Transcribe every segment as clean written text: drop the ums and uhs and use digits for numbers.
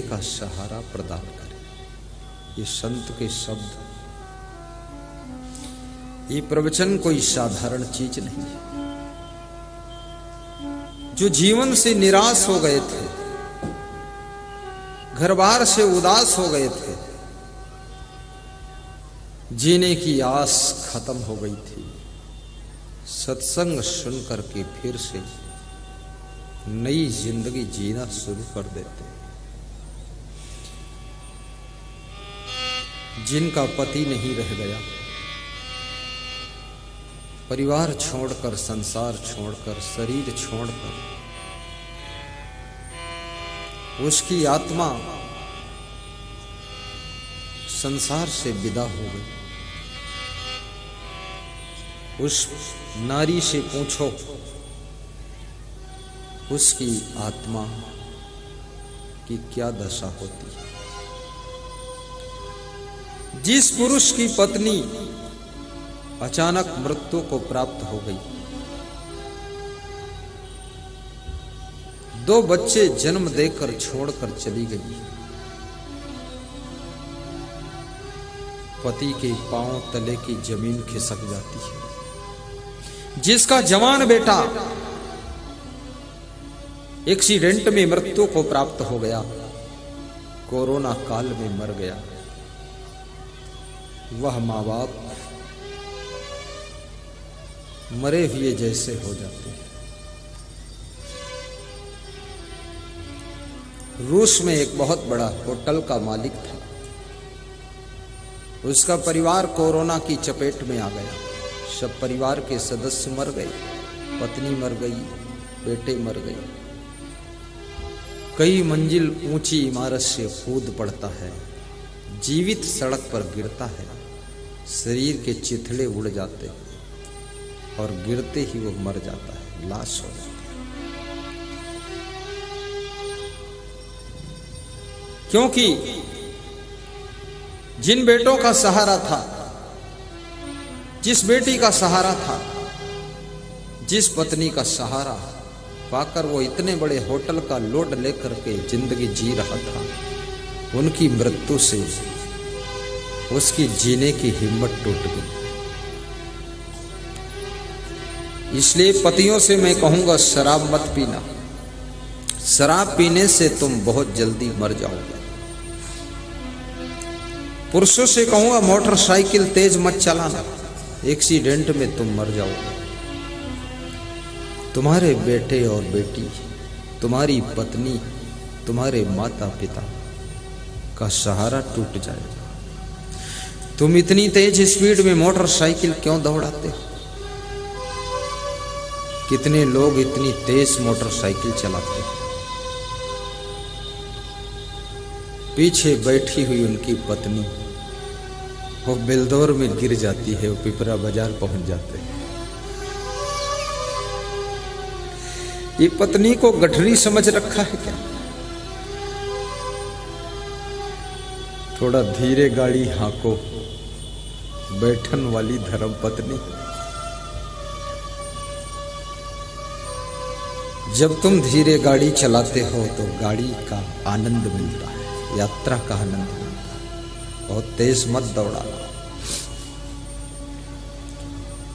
का सहारा प्रदान करे। ये संत के शब्द, ये प्रवचन कोई साधारण चीज नहीं है। जो जीवन से निराश हो गए थे, घर बार से उदास हो गए थे, जीने की आस खत्म हो गई थी, सत्संग सुन करके फिर से नई जिंदगी जीना शुरू कर देते। जिनका पति नहीं रह गया, परिवार छोड़कर, संसार छोड़कर, शरीर छोड़कर, उसकी आत्मा संसार से विदा हो गई। उस नारी से पूछो, उसकी आत्मा की क्या दशा होती है। जिस पुरुष की पत्नी अचानक मृत्यु को प्राप्त हो गई, 2 बच्चे जन्म देकर छोड़कर चली गई, पति के पांव तले की जमीन खिसक जाती है। जिसका जवान बेटा एक्सीडेंट में मृत्यु को प्राप्त हो गया, कोरोना काल में मर गया, वह मां बाप मरे हुए जैसे हो जाते हैं। रूस में एक बहुत बड़ा होटल का मालिक था, उसका परिवार कोरोना की चपेट में आ गया। सब परिवार के सदस्य मर गए, पत्नी मर गई, बेटे मर गए। कई मंजिल ऊंची इमारत से कूद पड़ता है, जीवित सड़क पर गिरता है, शरीर के चिथड़े उड़ जाते हैं और गिरते ही वो मर जाता है, लाश हो जाता है। क्योंकि जिन बेटों का सहारा था, जिस बेटी का सहारा था, जिस पत्नी का सहारा पाकर वो इतने बड़े होटल का लोड लेकर के जिंदगी जी रहा था, उनकी मृत्यु से उसकी जीने की हिम्मत टूट गई। इसलिए पतियों से मैं कहूंगा, शराब मत पीना। शराब पीने से तुम बहुत जल्दी मर जाओगे। पुरुषों से कहूंगा, मोटरसाइकिल तेज मत चलाना, एक्सीडेंट में तुम मर जाओगे। तुम्हारे बेटे और बेटी, तुम्हारी पत्नी, तुम्हारे माता पिता का सहारा टूट जाएगा। तुम इतनी तेज स्पीड में मोटरसाइकिल क्यों दौड़ाते हो? कितने लोग इतनी तेज मोटरसाइकिल चलाते हैं, पीछे बैठी हुई उनकी पत्नी वो बिलदौर में गिर जाती है, वो पिपरा बाजार पहुंच जाते हैं। ये पत्नी को गठरी समझ रखा है क्या? थोड़ा धीरे गाड़ी हांको, बैठन वाली धर्म पत्नी। जब तुम धीरे गाड़ी चलाते हो तो गाड़ी का आनंद मिलता है, यात्रा का आनंद मिलता है। बहुत तेज मत दौड़ाना।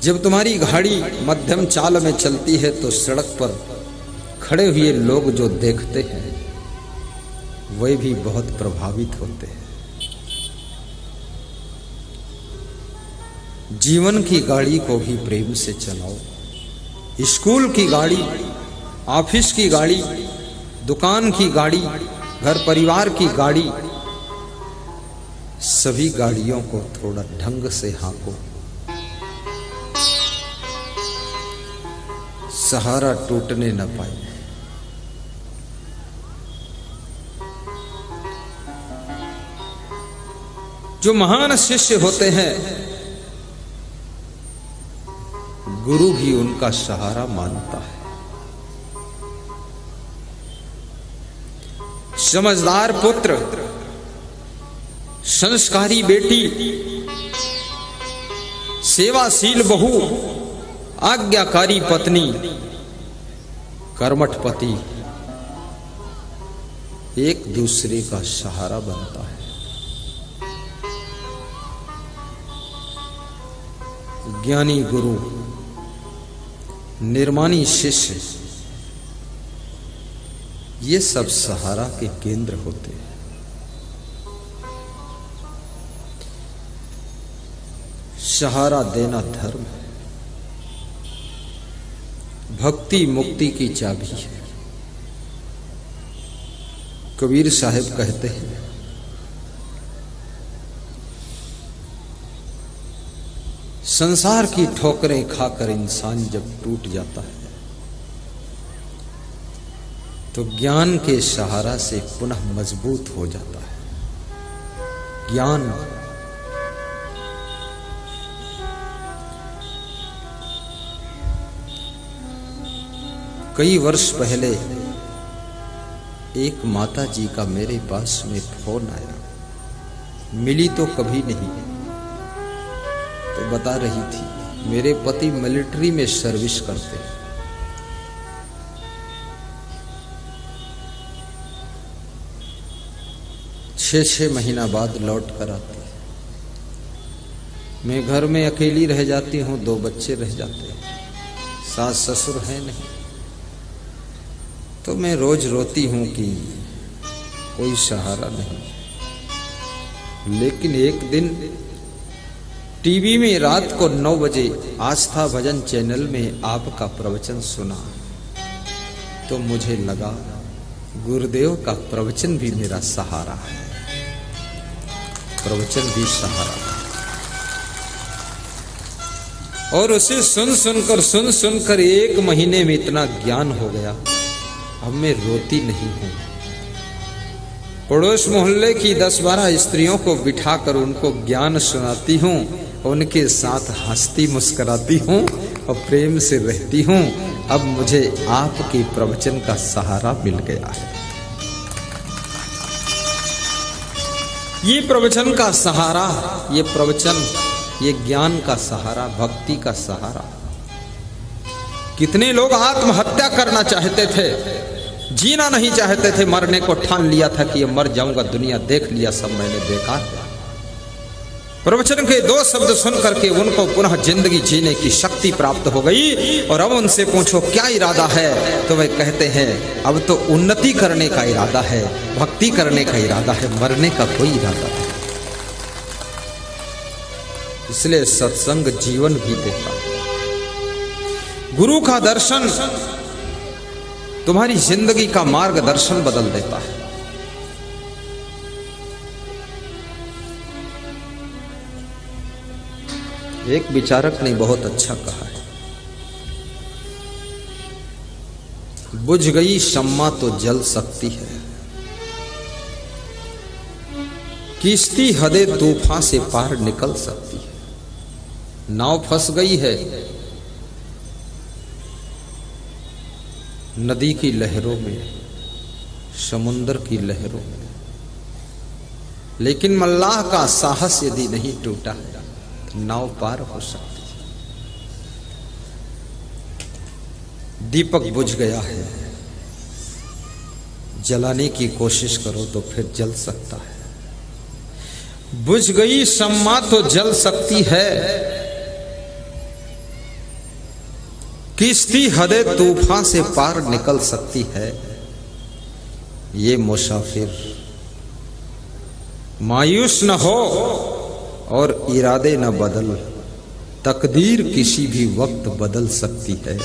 जब तुम्हारी गाड़ी मध्यम चाल में चलती है तो सड़क पर खड़े हुए लोग जो देखते हैं वे भी बहुत प्रभावित होते हैं। जीवन की गाड़ी को भी प्रेम से चलाओ। स्कूल की गाड़ी, ऑफिस की गाड़ी, दुकान की गाड़ी, घर परिवार की गाड़ी, सभी गाड़ियों को थोड़ा ढंग से हाँको। सहारा टूटने न पाए। जो महान शिष्य होते हैं, गुरु भी उनका सहारा मानता है। समझदार पुत्र, संस्कारी बेटी, सेवाशील बहू, आज्ञाकारी पत्नी, कर्मठ पति, एक दूसरे का सहारा बनता है। ज्ञानी गुरु, निर्माणी शिष्य, ये सब सहारा के केंद्र होते हैं। सहारा देना धर्म है, भक्ति मुक्ति की चाबी है। कबीर साहब कहते हैं, संसार की ठोकरें खाकर इंसान जब टूट जाता है तो ज्ञान के सहारा से पुनः मजबूत हो जाता है। ज्ञान कई वर्ष पहले एक माता जी का मेरे पास में फोन आया। मिली तो कभी नहीं, तो बता रही थी मेरे पति मिलिट्री में सर्विस करते हैं। 6 महीना बाद लौट कर आती है। मैं घर में अकेली रह जाती हूँ, 2 बच्चे रह जाते हैं, सास ससुर है नहीं। तो मैं रोज रोती हूँ कि कोई सहारा नहीं। लेकिन एक दिन टीवी में रात को 9 बजे आस्था भजन चैनल में आपका प्रवचन सुना तो मुझे लगा गुरुदेव का प्रवचन भी मेरा सहारा है, प्रवचन भी सहारा है। और उसे सुन सुनकर 1 महीने में इतना ज्ञान हो गया, अब मैं रोती नहीं हूं। पड़ोस मोहल्ले की 10-12 स्त्रियों को बिठाकर उनको ज्ञान सुनाती हूं, उनके साथ हंसती मुस्कुराती हूं और प्रेम से रहती हूं। अब मुझे आपके प्रवचन का सहारा मिल गया है। ये प्रवचन का सहारा, ये प्रवचन, ये ज्ञान का सहारा, भक्ति का सहारा। कितने लोग आत्महत्या करना चाहते थे, जीना नहीं चाहते थे, मरने को ठान लिया था कि ये मर जाऊंगा, दुनिया देख लिया, सब मैंने देखा। प्रवचन के 2 शब्द सुन करके उनको पुनः जिंदगी जीने की शक्ति प्राप्त हो गई। और अब उनसे पूछो क्या इरादा है, तो वे कहते हैं अब तो उन्नति करने का इरादा है, भक्ति करने का इरादा है, मरने का कोई इरादा नहीं। इसलिए सत्संग जीवन भी देता है। गुरु का दर्शन तुम्हारी जिंदगी का मार्गदर्शन बदल देता है। एक विचारक ने बहुत अच्छा कहा है, बुझ गई शम्मा तो जल सकती है, किश्ती हदे तूफान से पार निकल सकती है। नाव फंस गई है नदी की लहरों में, समुद्र की लहरों में, लेकिन मल्लाह का साहस यदि नहीं टूटा है तो नाव पार हो सकती है। दीपक बुझ गया है, जलाने की कोशिश करो तो फिर जल सकता है। बुझ गई शम्मा तो जल सकती है, किश्ती हदे तूफान से पार निकल सकती है। ये मुसाफिर मायूस न हो और इरादे न बदल, तकदीर किसी भी वक्त बदल सकती है।